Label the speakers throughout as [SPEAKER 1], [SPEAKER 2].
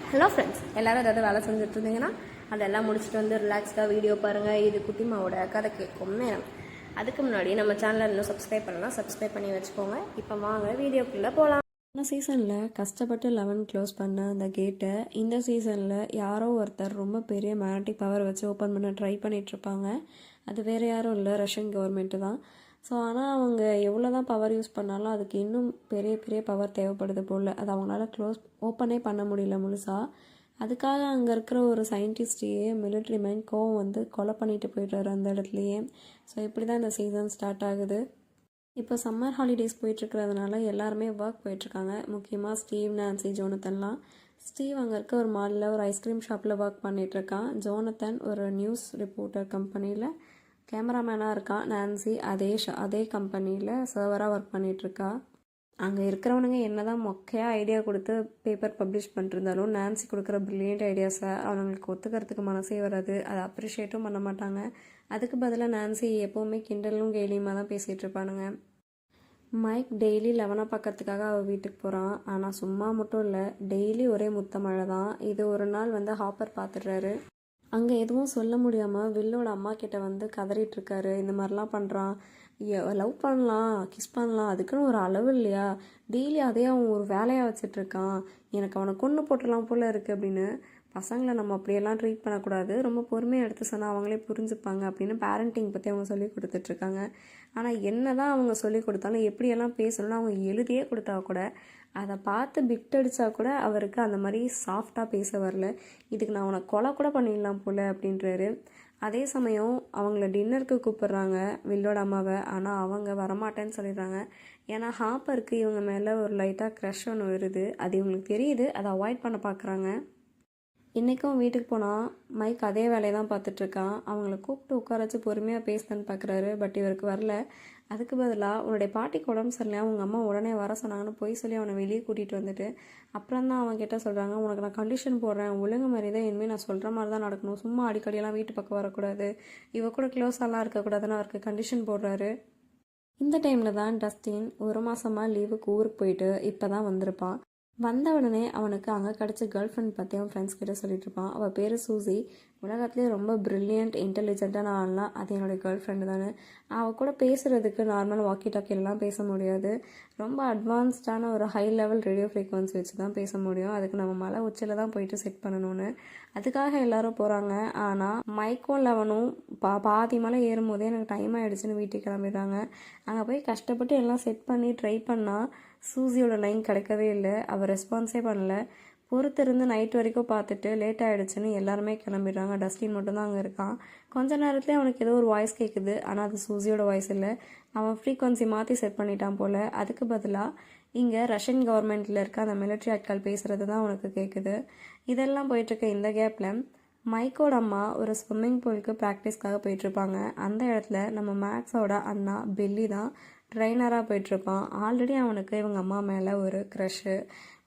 [SPEAKER 1] Hello friends, எல்லோரும் ஏதாவது வேலை செஞ்சுட்டு இருந்தீங்கன்னா அதெல்லாம் முடிச்சுட்டு வந்து ரிலாக்ஸ்டாக வீடியோ பாருங்கள். இது குட்டிமாவோட கதை கேட்கும் நேரம். அதுக்கு முன்னாடி நம்ம சேனலை இன்னும் சப்ஸ்கிரைப் பண்ணலாம், சப்ஸ்கிரைப் பண்ணி வச்சுக்கோங்க. இப்போ வாங்க வீடியோக்குள்ளே போகலாம். இந்த சீசனில் கஷ்டப்பட்டு 11 க்ளோஸ் பண்ண அந்த கேட்டை இந்த சீசனில் யாரோ ஒருத்தர் ரொம்ப பெரிய மேக்னட்டிக் பவர் வச்சு ஓப்பன் பண்ண ட்ரை பண்ணிகிட்ருப்பாங்க. அது வேறு யாரும் இல்லை, ரஷ்யன் கவர்மெண்ட்டு தான். ஸோ ஆனால் அவங்க எவ்வளோ தான் பவர் யூஸ் பண்ணாலும் அதுக்கு இன்னும் பெரிய பெரிய பவர் தேவைப்படுது போல். அது அவங்களால ஓப்பனே பண்ண முடியல முழுசாக. அதுக்காக அங்கே இருக்கிற ஒரு சயின்டிஸ்டையே மிலிட்ரி மேன் கோவம் வந்து கொலை பண்ணிட்டு போய்ட்டுறாரு அந்த இடத்துலையே. ஸோ இப்படி தான் இந்த சீசன் ஸ்டார்ட் ஆகுது. இப்போ சம்மர் ஹாலிடேஸ் போயிட்டுருக்கிறதுனால எல்லாருமே ஒர்க் போயிட்டுருக்காங்க. முக்கியமாக ஸ்டீவ், நான்சி, ஜோனத்தன்லாம். ஸ்டீவ் அங்கே இருக்க ஒரு மாலில் ஒரு ஐஸ்கிரீம் ஷாப்பில் ஒர்க் பண்ணிகிட்ருக்கான். ஜோனத்தன் ஒரு நியூஸ் ரிப்போர்ட்டர் கம்பெனியில் கேமராமேனாக இருக்கான். நான்சி அதே கம்பெனியில் சர்வராக ஒர்க் பண்ணிகிட்ருக்கா. அங்கே இருக்கிறவனுங்க என்ன தான் மொக்கையாக ஐடியா கொடுத்து பேப்பர் பப்ளிஷ் பண்ணிருந்தாலும் நான்சி கொடுக்குற ப்ரில்லியண்ட் ஐடியாஸை அவங்களுக்கு ஒத்துக்கிறதுக்கு மனசே வராது, அதை அப்ரிஷியேட்டும் பண்ண மாட்டாங்க. அதுக்கு பதிலாக நான்சி எப்போவுமே கிண்டலும் கேலியுமாக தான் பேசிகிட்டு இருப்பானுங்க. மைக் டெய்லி 11 பார்க்கறதுக்காக அவள் வீட்டுக்கு போகிறான். ஆனால் சும்மா மட்டும் இல்லை, டெய்லி ஒரே முத்த மழை தான். இது ஒரு நாள் வந்து ஹாப்பர் பார்த்துடுறாரு. அங்கே எதுவும் சொல்ல முடியாமல் வில்லோட அம்மா கிட்ட வந்து கதறிட்டுருக்காரு. இந்த மாதிரிலாம் பண்ணுறான், லவ் பண்ணலாம், கிஸ் பண்ணலாம், அதுக்குன்னு ஒரு அளவு இல்லையா, டெய்லி அதே அவன் ஒரு வேலையாக வச்சிட்ருக்கான், எனக்கு அவனை கொன்று போட்டுடலாம் போல் இருக்குது அப்படின்னு. பசங்களை நம்ம அப்படியெல்லாம் ட்ரீட் பண்ணக்கூடாது, ரொம்ப பொறுமையாக எடுத்து சொன்னால் அவங்களே புரிஞ்சுப்பாங்க அப்படின்னு பேரண்டிங் பற்றி அவங்க சொல்லி கொடுத்துட்ருக்காங்க. ஆனால் என்ன தான் அவங்க சொல்லி கொடுத்தாலும் எப்படியெல்லாம் பேசணும்னு அவங்க எழுதியே கொடுத்தா கூட அதை பார்த்து பிட் அடித்தா கூட அவருக்கு அந்த மாதிரி சாஃப்டாக பேச வரல. இதுக்கு நான் அவனை கொலை கூட பண்ணிடலாம் போல் அப்படின்றாரு. அதே சமயம் அவங்கள டின்னருக்கு கூப்பிட்றாங்க வில்லோட அம்மாவை. ஆனால் அவங்க வரமாட்டேன்னு சொல்லிடுறாங்க. ஏன்னா ஹாப்பருக்கு இவங்க மேலே ஒரு லைட்டாக க்ரஷ் ஒன்று வருது. அது இவங்களுக்கு தெரியுது, அதை அவாய்ட் பண்ண பார்க்குறாங்க. இன்றைக்கும் வீட்டுக்கு போனால் மைக் அதே வேலையை தான் பார்த்துட்ருக்கான். அவங்கள கூப்பிட்டு உட்கார வச்சு பொறுமையாக பேசுதான்னு பார்க்குறாரு. பட் இவருக்கு வரல. அதுக்கு பதிலாக உன்னுடைய பாட்டிக்கு உடம்பு சரியில்லை, அவங்க அம்மா உடனே வர சொன்னாங்கன்னு போய் சொல்லி அவனை வெளியே கூட்டிகிட்டு வந்துட்டு அப்புறம் தான் அவன் கிட்ட சொல்கிறாங்க, உனக்கு நான் கண்டிஷன் போடுறேன், ஒழுங்கு மாதிரி தான் இனிமேல் நான் சொல்கிற மாதிரி தான் நடக்கணும், சும்மா அடிக்கடியெல்லாம் வீட்டு பக்கம் வரக்கூடாது, இவ கூட க்ளோஸெல்லாம் இருக்கக்கூடாதுன்னு அவருக்கு கண்டிஷன் போடுறாரு. இந்த டைமில் தான் டஸ்டின் ஒரு மாதமாக லீவுக்கு ஊருக்கு போயிட்டு இப்போ தான் வந்திருப்பான். வந்த உடனே அவனுக்கு அங்கே கிடச்ச கேர்ள் ஃப்ரெண்ட் பற்றி அவன் ஃப்ரெண்ட்ஸ் கிட்ட சொல்லிட்டு இருப்பான். அவள் பேர் சூசி. உலகத்துலேயே ரொம்ப ப்ரில்லியண்ட் இன்டெலிஜென்ட்டான ஆள்னா அது என்னுடைய கேர்ள் ஃப்ரெண்டு தானே. அவள் கூட பேசுகிறதுக்கு நார்மல் வாக்கி டாக்கிலாம் பேச முடியாது, ரொம்ப அட்வான்ஸ்டான ஒரு ஹை லெவல் ரேடியோ ஃப்ரீக்வன்சி வச்சு தான் பேச முடியும். அதுக்கு நம்ம மலை உச்சியில் தான் போயிட்டு செட் பண்ணணும்னு அதுக்காக எல்லாரும் போகிறாங்க. ஆனால் மைக்கும் லெவனும் பாதி மலை ஏறும் போதே எனக்கு டைம் ஆகிடுச்சுன்னு வீட்டுக்கு கிளம்பிடுறாங்க. அங்கே போய் கஷ்டப்பட்டு எல்லாம் செட் பண்ணி ட்ரை பண்ணால் சூசியோட லைன் கிடைக்கவே இல்லை. அவள் ரெஸ்பான்ஸே பண்ணல. பொறுத்திருந்து நைட் வரைக்கும் பார்த்துட்டு லேட் ஆகிடுச்சுன்னு எல்லாருமே கிளம்பிடுறாங்க. டஸ்டின் மட்டும்தான் அங்கே இருக்கான். கொஞ்ச நேரத்துலேயே அவனுக்கு ஏதோ ஒரு வாய்ஸ் கேட்குது. ஆனால் அது சூசியோட வாய்ஸ் இல்லை, அவன் ஃப்ரீக்வன்சி மாற்றி செட் பண்ணிட்டான் போல். அதுக்கு பதிலாக இங்கே ரஷ்யன் கவர்மெண்ட்டில் இருக்க அந்த மிலிட்ரி ஆட்கள் பேசுகிறது தான் அவனுக்கு கேட்குது. இதெல்லாம் போயிட்டுருக்க இந்த கேப்பில் மைக்கோட அம்மா ஒரு ஸ்விம்மிங் பூலுக்கு ப்ராக்டிஸ்க்காக போயிட்டுருப்பாங்க. அந்த இடத்துல நம்ம மேக்ஸோட அண்ணா பெல்லி தான் ட்ரைனராக போயிட்டுருப்பான். ஆல்ரெடி அவனுக்கு இவங்க அம்மா மேலே ஒரு க்ரஷ்ஷு,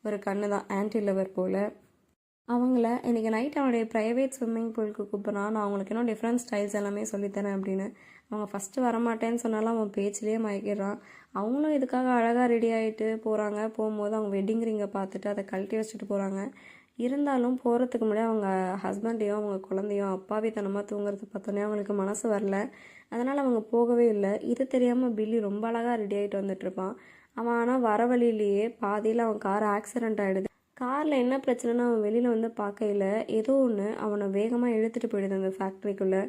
[SPEAKER 1] ஒரு கண்ணு தான் ஆன்டி லவர் போல். அவங்கள இன்றைக்கி நைட் அவனுடைய ப்ரைவேட் ஸ்விம்மிங் பூலுக்கு கூப்பிட்றான். நான் அவங்களுக்கு இன்னும் டிஃப்ரெண்ட் ஸ்டைல்ஸ் எல்லாமே சொல்லித்தரேன் அப்படின்னு. அவங்க ஃபஸ்ட்டு வரமாட்டேன்னு சொன்னாலும் அவன் பேச்சிலேயே மயக்கிடுறான். அவங்களும் இதுக்காக அழகாக ரெடி ஆகிட்டு போகிறாங்க. போகும்போது அவங்க வெட்டிங் ரிங்கை பார்த்துட்டு அதை கழட்டி வச்சுட்டு போகிறாங்க. இருந்தாலும் போகிறதுக்கு முன்னாடி அவங்க ஹஸ்பண்டையும் அவங்க குழந்தையும் அப்பாவித்தனமாக தூங்குறது பார்த்தோன்னே அவங்களுக்கு மனசு வரல. அதனால் அவங்க போகவே இல்லை. இது தெரியாமல் பில்லி ரொம்ப அழகாக ரெடி ஆகிட்டு வந்துட்டுருப்பான். அவன் ஆனால் வர வழியிலேயே பாதியில் அவன் கார் ஆக்சிடெண்ட் ஆகிடுது. காரில் என்ன பிரச்சனைன்னு அவன் வெளியில் வந்து பார்க்கையில் ஏதோ ஒன்று அவனை வேகமாக இழுத்துட்டு போயிடுது அந்த ஃபேக்ட்ரிக்குள்ளே.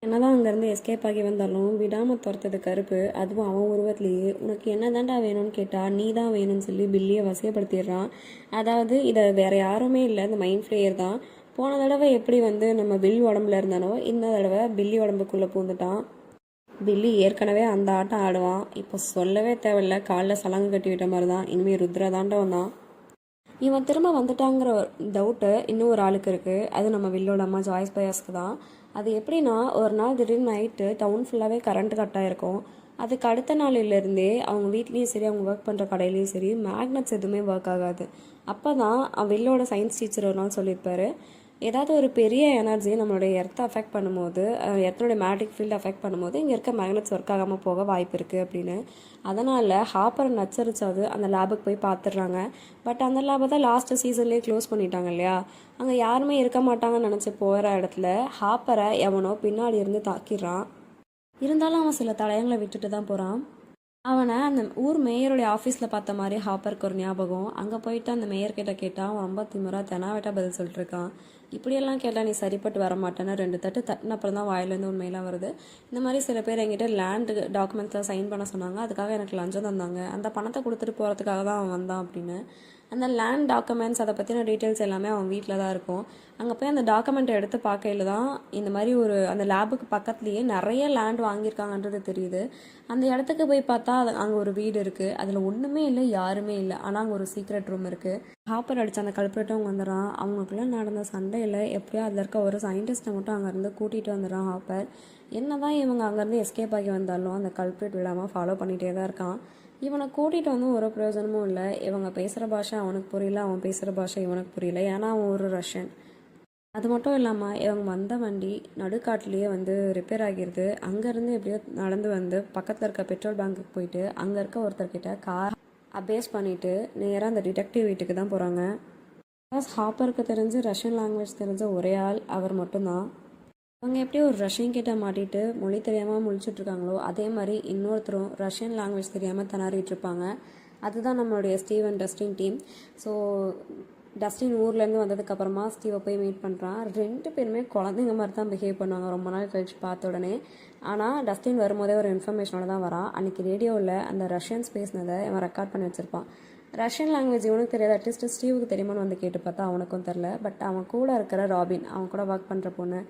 [SPEAKER 1] என்னதான் அங்கேருந்து எஸ்கேப் ஆகி வந்தாலும் விடாமல் துரத்தது கருப்பு. அதுவும் அவன் உருவத்திலேயே உனக்கு என்ன தாண்டா வேணும்னு கேட்டால் நீ தான் வேணும்னு சொல்லி பில்லியை வசியப்படுத்திடுறான். அதாவது இதை வேறு யாருமே இல்லை, இந்த மைண்ட் ஃப்ளேயர் தான். போன தடவை எப்படி வந்து நம்ம பில்லி உடம்புல இருந்தானோ இந்த தடவை பில்லி உடம்புக்குள்ளே பூந்துட்டான். பில்லி ஏற்கனவே அந்த ஆட்டம் ஆடுவான். இப்போ சொல்லவே தேவையில்லை, காலில் சலங்கு கட்டி விட்ட மாதிரி தான். இனிமேல் ருத்ரா தாண்டவன் தான். இவன் திரும்ப வந்துட்டாங்கிற டவுட்டு இன்னும் ஒரு ஆளுக்கு இருக்குது. அது நம்ம வில்லோட அம்மா ஜாய்ஸ் பயாஸ்க்கு தான். அது எப்படின்னா, ஒரு நாள் திடீர்னு நைட்டு டவுன் ஃபுல்லாகவே கரண்ட் கட் ஆகிருக்கும். அதுக்கு அடுத்த நாளிலேருந்தே அவங்க வீட்லேயும் சரி அவங்க ஒர்க் பண்ணுற கடையிலையும் சரி மேக்னட்ஸ் எதுவுமே ஒர்க் ஆகாது. அப்போ தான் வில்லோட சயின்ஸ் டீச்சர் ஒரு நாள் சொல்லியிருப்பாரு,
[SPEAKER 2] ஏதாவது ஒரு பெரிய எனர்ஜி நம்மளுடைய எர்த்தை அஃபெக்ட் பண்ணும்போது எர்த்தனுடைய மேக்னெட்டிக் ஃபீல்டு அஃபெக்ட் பண்ணும்போது இங்கே இருக்க மேக்னெட்ஸ் ஒர்க் ஆகாமல் போக வாய்ப்பு இருக்குது அப்படின்னு. அதனால் ஹாப்பரை நச்சரிச்சாவது அந்த லேபுக்கு போய் பார்த்துடுறாங்க. பட் அந்த லேபை தான் லாஸ்ட்டு சீசன்லேயே க்ளோஸ் பண்ணிட்டாங்க இல்லையா. அங்கே யாருமே இருக்க மாட்டாங்கன்னு நினச்சி போகிற இடத்துல ஹாப்பரை எவனோ பின்னாடி இருந்து தாக்கிடுறான். இருந்தாலும் அவன் சில தடயங்களை விட்டுட்டு தான் போகிறான். அவனை அந்த ஊர் மேயருடைய ஆஃபீஸில் பார்த்த மாதிரி ஹாப்பருக்கு ஒரு ஞாபகம். அங்கே போயிட்டு அந்த மேயர்கிட்ட கேட்டால் அவன் ரொம்ப திமிரா தெனாவட்டா பதில் சொல்லிட்டு இருக்கான். இப்படியெல்லாம் கேட்டால் நீ சரிப்பட்டு வர மாட்டேன்னு 2 தட்டு தட்டின அப்புறம் தான் வாயிலேருந்து உண்மையெல்லாம் வருது. இந்த மாதிரி சில பேர் என்கிட்ட லேண்டு டாக்குமெண்ட்ஸில் சைன் பண்ண சொன்னாங்க, அதுக்காக எனக்கு லஞ்சம் தந்தாங்க, அந்த பணத்தை கொடுத்துட்டு போகிறதுக்காக தான் அவன் வந்தான் அப்படின்னு. அந்த லேண்ட் டாக்குமெண்ட்ஸ் அதை பற்றின டீட்டெயில்ஸ் எல்லாமே அவன் வீட்டில் தான் இருக்கும். அங்கே போய் அந்த டாக்குமெண்ட்டை எடுத்து பார்க்கையில் தான் இந்த மாதிரி ஒரு அந்த லேபுக்கு பக்கத்துலேயே நிறைய லேண்ட் வாங்கியிருக்காங்கன்றது தெரியுது. அந்த இடத்துக்கு போய் பார்த்தா அங்கே ஒரு வீடு இருக்குது, அதில் ஒன்றுமே இல்லை, யாருமே இல்லை, ஆனால் அங்கே ஒரு சீக்ரெட் ரூம் இருக்குது. ஹாப்பர் அடித்த அந்த கல்பிரேட்டும் அவங்க வந்துடுறான். அவங்களுக்குள்ளே நடந்த சண்டையில் எப்படியோ அதில் இருக்க ஒரு சயின்டிஸ்ட்டை மட்டும் அங்கேருந்து கூட்டிகிட்டு வந்துடுறான் ஹாப்பர். என்ன தான் இவங்க அங்கேருந்து எஸ்கேப் ஆகி வந்தாலும் அந்த கல்பிரேட் விடாமல் ஃபாலோ பண்ணிகிட்டே தான் இருக்கான். இவனை கூட்டிகிட்டு வந்து ஒரு பிரயோஜனமும் இல்லை. இவங்க பேசுகிற பாஷை அவனுக்கு புரியல, அவன் பேசுகிற பாஷை இவனுக்கு புரியல, ஏன்னா அவன் ஒரு ரஷ்யன். அது மட்டும் இல்லாமல் இவங்க வந்த வண்டி நடுக்காட்டிலேயே வந்து ரிப்பேர் ஆகிடுது. அங்கேருந்து எப்படியோ நடந்து வந்து பக்கத்தில் இருக்க பெட்ரோல் பேங்க்குக்கு போயிட்டு அங்கே இருக்க ஒருத்தர்கிட்ட கார் அபேஸ் பண்ணிவிட்டு நேராக அந்த டிடெக்டிவ் வீட்டுக்கு தான் போகிறாங்க. ஹாப்பருக்கு தெரிஞ்சு ரஷ்யன் லாங்குவேஜ் தெரிஞ்ச ஒரே ஆள் அவர் மட்டும்தான். அவங்க எப்படி ஒரு ரஷ்யன் கிட்ட மாட்டிட்டு மொழி தெரியாமல் முழிச்சிட்ருக்காங்களோ அதே மாதிரி இன்னொருத்தரும் ரஷ்யன் லாங்குவேஜ் தெரியாமல் திணறிட்டுருப்பாங்க. அதுதான் நம்மளுடைய Steve and Dustin team. So Dustin ஊர்லேருந்து வந்ததுக்கப்புறமா ஸ்டீவை போய் மீட் பண்ணுறான். 2 பேருமே குழந்தைங்க மாதிரி தான் பிஹேவ் பண்ணுவாங்க ரொம்ப நாள் கழிச்சு பார்த்த உடனே. ஆனால் டஸ்டின் வரும்போதே ஒரு இன்ஃபர்மேஷனோட தான் வரான். அன்றைக்கி ரேடியோவில் அந்த ரஷ்யன்ஸ் பேசினதை இவன் ரெக்கார்ட் பண்ணி வச்சுருப்பான். ரஷ்யன் லாங்குவேஜ் இவனுக்கு தெரியாது, அட்லீஸ்ட் ஸ்டீவுக்கு தெரியுமான்னு வந்து கேட்டு பார்த்தா அவனுக்கும் தெரில. பட் அவன் கூட இருக்கிற ராபின், அவன் கூட ஒர்க் பண்ணுற பொண்ணு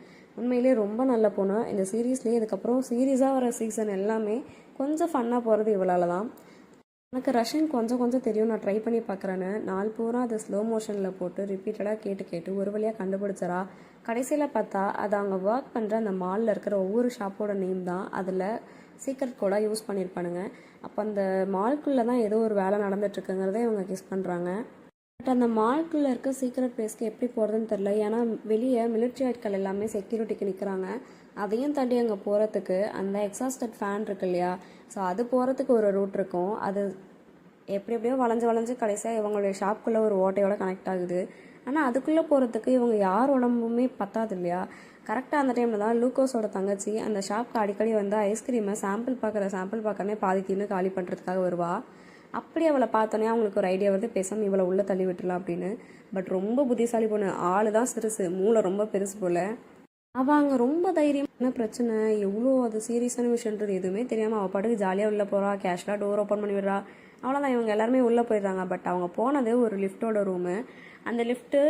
[SPEAKER 2] உண்மையிலேயே ரொம்ப நல்ல பொண்ணு. இந்த சீரீஸ்லேயே இதுக்கப்புறம் சீரீஸாக வர சீசன் எல்லாமே கொஞ்சம் ஃபன்னாக போகிறது இவளால் தான். எனக்கு ரஷ்யன் கொஞ்சம் தெரியும், நான் ட்ரை பண்ணி பார்க்குறேன்னு நாள் பூரா அதை ஸ்லோ மோஷனில் போட்டு ரிப்பீட்டடாக கேட்டு ஒரு வழியாக கண்டுபிடிச்சரா. கடைசியில் பார்த்தா அது அவங்க ஒர்க் பண்ணுற அந்த மாலில் இருக்கிற ஒவ்வொரு ஷாப்போட நேம் தான் அதில் சீக்ரெட் கோடாக யூஸ் பண்ணியிருப்பானுங்க. அப்போ அந்த மால்குள்ளே தான் ஏதோ ஒரு வேலை நடந்துட்டுருக்குங்கிறத இவங்க கெஸ் பண்ணுறாங்க. பட் அந்த மால்குள்ளே இருக்க சீக்ரெட் பிளேஸ்க்கு எப்படி போகிறதுன்னு தெரில. ஏன்னா வெளியே மிலிட்ரி ஆட்கள் எல்லாமே செக்யூரிட்டிக்கு நிற்கிறாங்க. அதையும் தாண்டி அங்கே போகிறதுக்கு அந்த எக்ஸாஸ்டட் ஃபேன் இருக்கு இல்லையா, ஸோ அது போகிறதுக்கு ஒரு ரூட் இருக்கும். அது எப்படியோ வளைஞ்சு கடைசியாக இவங்களுடைய ஷாப்புக்குள்ளே ஒரு ஓட்டையோட கனெக்ட் ஆகுது. ஆனால் அதுக்குள்ளே போகிறதுக்கு இவங்க யார் உடம்புமே பத்தாது இல்லையா. கரெக்டாக அந்த டைமில் தான் லூக்கோஸோட தங்கச்சி அந்த ஷாப்புக்கு அடிக்கடி வந்து ஐஸ்கிரீமை சாம்பிள் பார்க்கறனே பாதி தீனு காலி பண்ணுறதுக்காக வருவா. அப்படி அவளை பார்த்தோன்னே அவங்களுக்கு ஒரு ஐடியா வருது, பேசாமல் இவளை உள்ளே தள்ளி விட்டுலாம் அப்படின்னு. பட் ரொம்ப புத்திசாலி பொண்ணு, ஆள் தான் சிறுசு, மூளை ரொம்ப பெருசு போல். அவள் அங்கே ரொம்ப தைரியம். என்ன பிரச்சனை, எவ்வளோ அது சீரியஸான விஷயன்றது எதுவுமே தெரியாமல் அவள் பாட்டுக்கு ஜாலியாக உள்ளே போகிறா, கேஷுவலாக டோர் ஓப்பன் பண்ணி விடுறா, அவ்வளோதான். இவங்க எல்லாருமே உள்ளே போயிடுறாங்க. பட் அவங்க போனது ஒரு லிஃப்டோட ரூமு. அந்த லிஃப்ட்டு